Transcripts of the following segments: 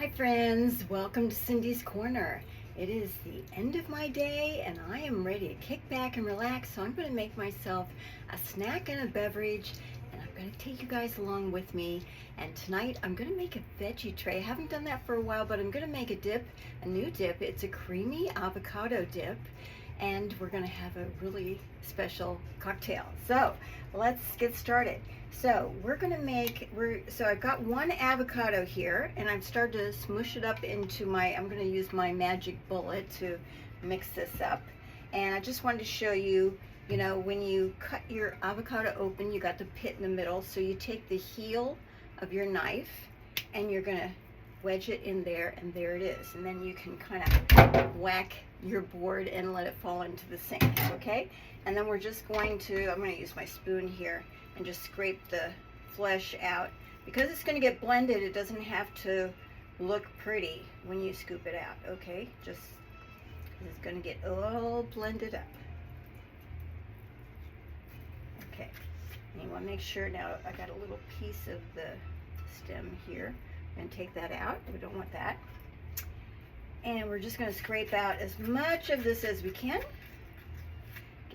Hi friends, welcome to Cindy's Corner. It is the end of my day and I am ready to kick back and relax, so I'm going to make myself a snack and a beverage, and I'm going to take you guys along with me. And tonight I'm going to make a veggie tray. I haven't done that for a while, but I'm going to make a dip, a new dip. It's a creamy avocado dip, and we're going to have a really special cocktail. So let's get started. So we're going to make, so I've got one avocado here, and I've started to smoosh it up into my, I'm going to use my magic bullet to mix this up. And I just wanted to show you, you know, when you cut your avocado open, you got the pit in the middle. So you take the heel of your knife and you're going to wedge it in there, and there it is. And then you can kind of whack your board and let it fall into the sink, okay? And then we're just going to, I'm going to use my spoon here and just scrape the flesh out. Because it's going to get blended, it doesn't have to look pretty when you scoop it out, okay? Just, it's going to get all blended up. Okay, and you want to make sure, now I got a little piece of the stem here, and take that out. We don't want that. And we're just going to scrape out as much of this as we can.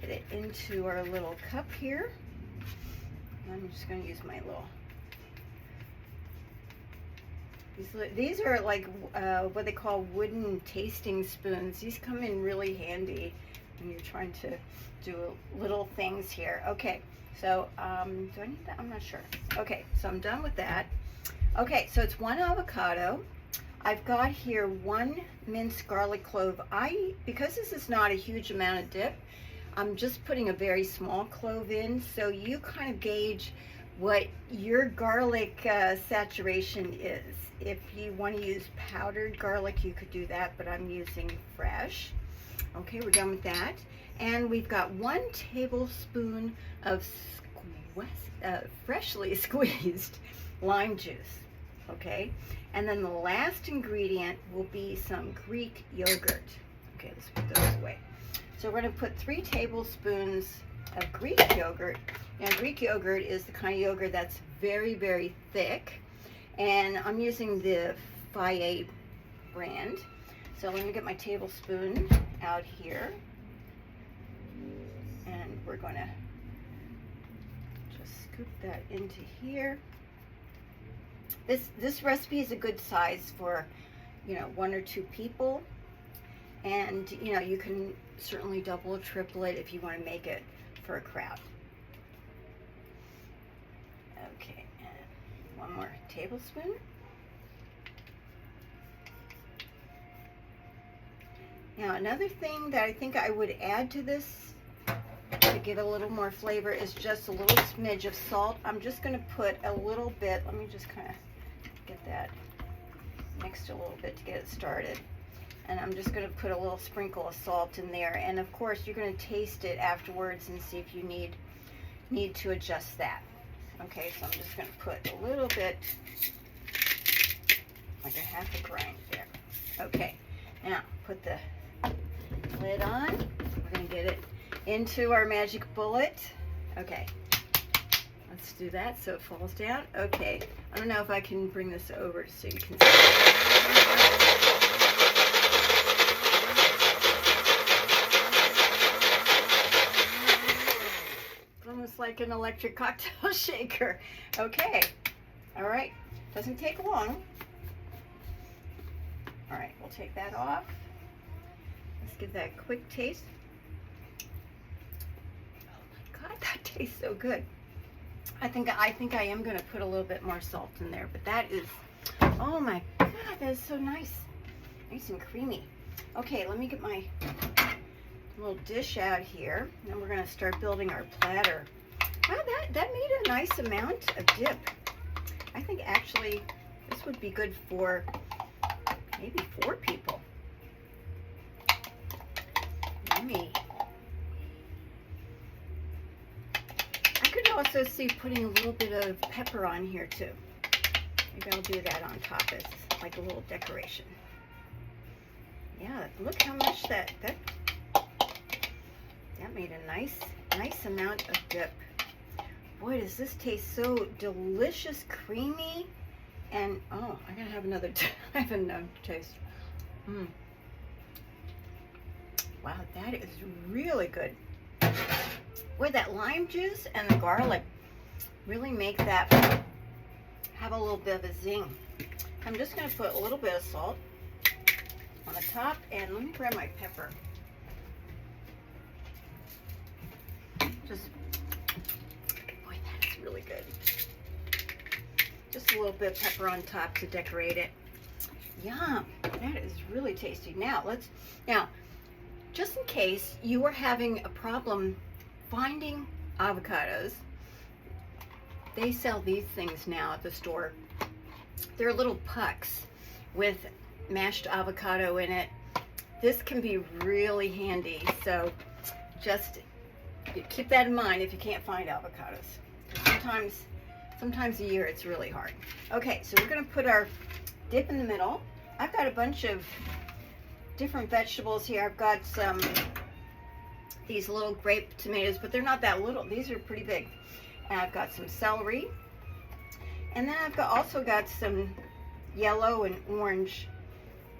Get it into our little cup here. I'm just going to use my little, these are like what they call wooden tasting spoons. These come in really handy when you're trying to do little things here. Okay, so do I need that? I'm not sure. Okay, so I'm done with that. Okay, so it's one avocado. I've got here one minced garlic clove. Because this is not a huge amount of dip, I'm just putting a very small clove in, so you kind of gauge what your garlic saturation is. If you want to use powdered garlic, you could do that, but I'm using fresh. Okay, we're done with that. And we've got 1 tablespoon of freshly squeezed lime juice. Okay, and then the last ingredient will be some Greek yogurt. Okay, let's put those away. So we're going to put 3 tablespoons of Greek yogurt. Now, Greek yogurt is the kind of yogurt that's very, very thick, and I'm using the Faye brand. So let me get my tablespoon out here, and we're going to just scoop that into here. This recipe is a good size for, you know, 1 or 2 people, and you know, you can certainly double or triple it if you want to make it for a crowd. Okay, and 1 more tablespoon. Now, another thing that I think I would add to this to get a little more flavor is just a little smidge of salt. I'm just going to put a little bit, let me just kind of get that mixed a little bit to get it started. And I'm just going to put a little sprinkle of salt in there, and of course you're going to taste it afterwards and see if you need to adjust that. Okay, so I'm just going to put a little bit, like a half a grind there. Okay, now put the lid on. We're going to get it into our magic bullet. Okay, let's do that so it falls down. Okay, I don't know if I can bring this over so you can see. Almost like an electric cocktail shaker. Okay, all right, doesn't take long. All right, we'll take that off. Let's give that a quick taste. Oh my God, that tastes so good. I think I am going to put a little bit more salt in there, but that is, oh my God, that is so nice. Nice and creamy. Okay, let me get my little dish out here, and then we're going to start building our platter. Wow, that made a nice amount of dip. I think actually this would be good for maybe 4 people. Yummy. I could also see putting a little bit of pepper on here too. Maybe I'll do that on top as like a little decoration. Yeah, look how much that made a nice amount of dip. Boy, does this taste so delicious, creamy, And, oh, I gotta have another, I have another taste. Wow, that is really good. Boy, that lime juice and the garlic really make that have a little bit of a zing. I'm just gonna put a little bit of salt on the top, and let me grab my pepper. Just, boy, that is really good. Just a little bit of pepper on top to decorate it. Yum, that is really tasty. Now, just in case you are having a problem finding avocados, they sell these things now at the store. They're little pucks with mashed avocado in it. This can be really handy, so just keep that in mind if you can't find avocados. Sometimes a year it's really hard. Okay, so we're gonna put our dip in the middle. I've got a bunch of different vegetables here. I've got these little grape tomatoes, but they're not that little. These are pretty big. And I've got some celery. And then I've also got some yellow and orange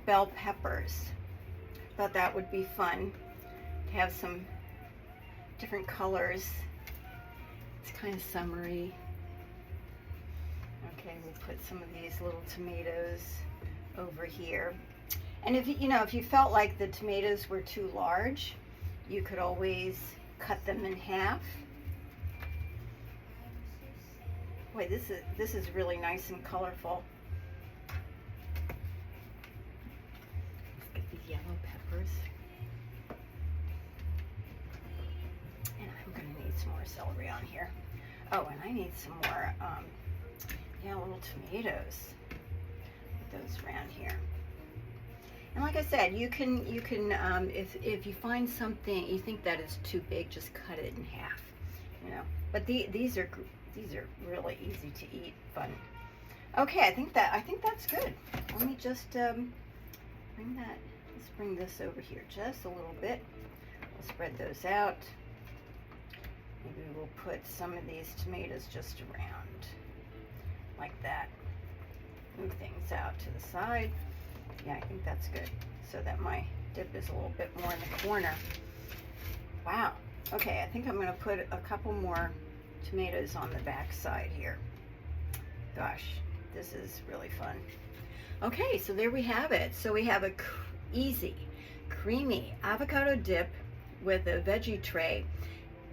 bell peppers. Thought that would be fun to have some different colors. It's kind of summery. Okay, we'll put some of these little tomatoes over here. And if you felt like the tomatoes were too large, you could always cut them in half. Boy, this is really nice and colorful. Let's get these yellow peppers. And I'm gonna need some more celery on here. Oh, and I need some more little tomatoes. Put those around here. And like I said, you can if you find something you think that is too big, just cut it in half. But these are really easy to eat, fun. Okay, I think that's good. Let me just let's bring this over here just a little bit. We'll spread those out. Maybe we'll put some of these tomatoes just around like that. Move things out to the side. Yeah, I think that's good, so that my dip is a little bit more in the corner. Wow. Okay, I think I'm going to put a couple more tomatoes on the back side here. Gosh, this is really fun. Okay, so there we have it. So we have a easy, creamy avocado dip with a veggie tray.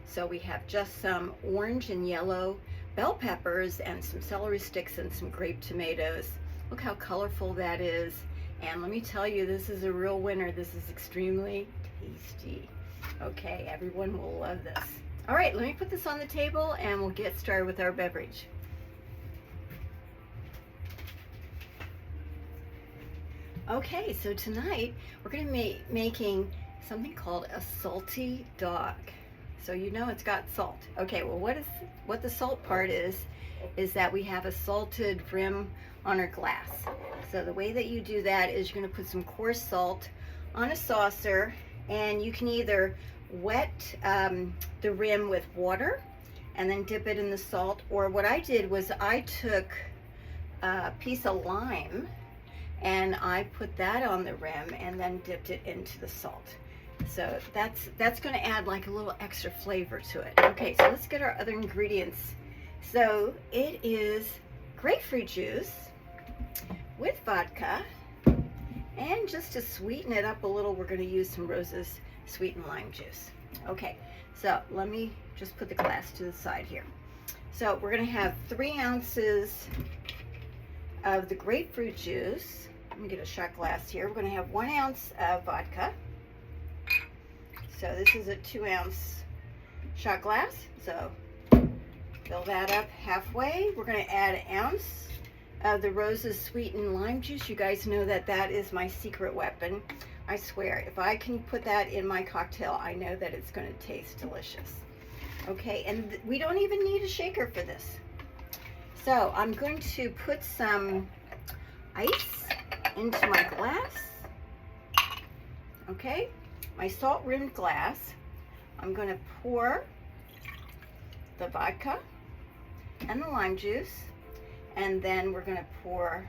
So we have just some orange and yellow bell peppers and some celery sticks and some grape tomatoes. Look how colorful that is. And let me tell you, this is a real winner. This is extremely tasty. Okay, everyone will love this. All right, let me put this on the table and we'll get started with our beverage. Okay, so tonight we're going to be making something called a salty dog. So it's got salt. Okay, well what the salt part is that we have a salted rim on our glass. So the way that you do that is you're going to put some coarse salt on a saucer, and you can either wet the rim with water and then dip it in the salt, or what I did was I took a piece of lime and I put that on the rim and then dipped it into the salt. So that's going to add like a little extra flavor to it. Okay, so let's get our other ingredients. So it is grapefruit juice with vodka, and just to sweeten it up a little, we're going to use some Rose's sweetened lime juice. Okay, so let me just put the glass to the side here. So we're going to have 3 ounces of the grapefruit juice. Let me get a shot glass here. We're going to have 1 ounce of vodka. So this is a 2-ounce shot glass. So fill that up halfway. We're going to add 1 ounce of the Rose's sweetened lime juice. You guys know that is my secret weapon. I swear, if I can put that in my cocktail, I know that it's going to taste delicious. Okay, and we don't even need a shaker for this. So I'm going to put some ice into my glass. Okay, my salt-rimmed glass. I'm going to pour the vodka and the lime juice, And then we're going to pour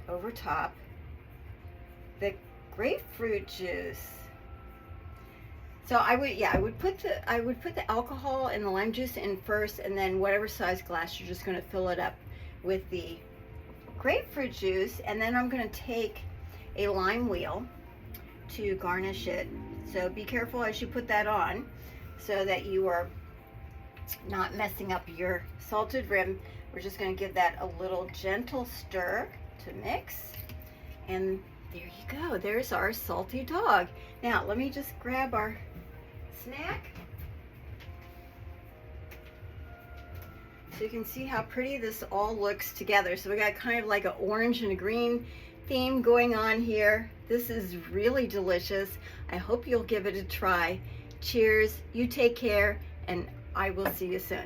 over top the grapefruit juice. So I would put the alcohol and the lime juice in first, and then whatever size glass you're just going to fill it up with the grapefruit juice, and then I'm going to take a lime wheel to garnish it. So be careful as you put that on so that you are not messing up your salted rim. We're just going to give that a little gentle stir to mix, and there you go. There's our salty dog. Now let me just grab our snack so you can see how pretty this all looks together. So we got kind of like an orange and a green theme going on here. This is really delicious. I hope you'll give it a try. Cheers, you take care, and I will see you soon.